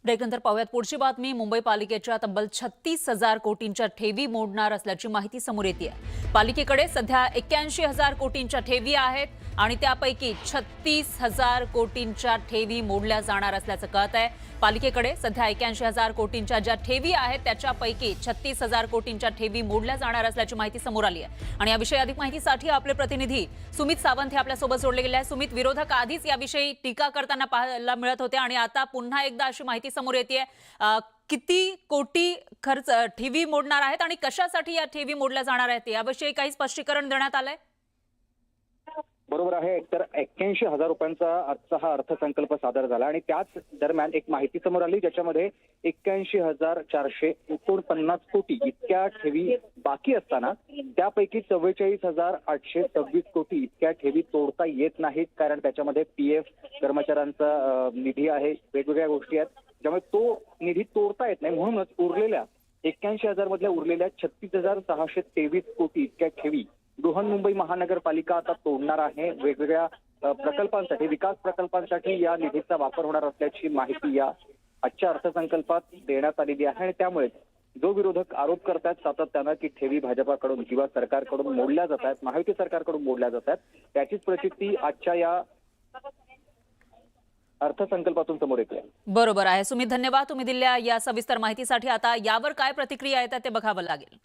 ब्रेकनंतर पाहूयात पुढची बातमी। मुंबई पालिकेच्या तब्बल 36,000 कोटींच्या ठेवी मोडणार असल्याची माहिती समोर येते। पालिकेकडे सध्या 81,000 कोटींच्या ठेवी आहेत आणि त्यापैकी 36,000 कोटींच्या ठेवी मोडल्या जाणार असल्याचं कळत आहे। पालिकेकडे सध्या 81,000 कोटींच्या ज्या ठेवी आहेत त्याच्यापैकी 36,000 कोटींच्या ठेवी मोडल्या जाणार असल्याची माहिती समोर आली आहे। आणि याविषयी अधिक माहितीसाठी आपले प्रतिनिधी सुमित सावंत हे आपल्या सोबत जोडले गेले आहेत। सुमित, विरोधक आधीच याविषयी टीका करताना पाहायला मिळत होते आणि आता पुन्हा एकदा अशी माहिती समोर येते। किती कोटी खर्च ठेवी मोडणार आहेत आणि कशासाठी या ठेवी मोडल्या जाणार आहेत याविषयी काही स्पष्टीकरण देण्यात आलंय? बरोबर आहे। तर 81,000 रुपयांचा आजचा हा अर्थसंकल्प सादर झाला आणि त्याच दरम्यान एक माहिती समोर आली ज्याच्यामध्ये 81,449 कोटी इतक्या ठेवी बाकी असताना त्यापैकी 44,826 कोटी इतक्या ठेवी तोडता येत नाहीत, कारण त्याच्यामध्ये पीएफ कर्मचाऱ्यांचा निधी आहे, वेगवेगळ्या गोष्टी आहेत, त्यामुळे तो निधी तोडता येत नाही। म्हणूनच उरलेल्या 81,000 मधल्या उरलेल्या 36,623 कोटी इतक्या ठेवी बृहन्मुंबई महानगरपालिका आता तोडणार आहे। वेगवेगळ्या प्रकल्पांसाठी, विकास प्रकल्पांसाठी या निधीचा वापर होणार असल्याची माहिती या आजच्या अर्थसंकल्पात देण्यात आलेली आहे। आणि त्यामुळे जो विरोधक आरोप करतात सातत्यानं की ठेवी भाजपाकडून किंवा सरकारकडून मोडल्या जात आहेत, महायुती सरकारकडून मोडल्या जात आहेत, त्याचीच प्रचिती आजच्या या अर्थसंकल्पातून समोर येते। बरोबर आहे सुमित, धन्यवाद तुम्ही दिलेल्या या सविस्तर माहितीसाठी। आता यावर काय प्रतिक्रिया येतात ते बघावं लागेल।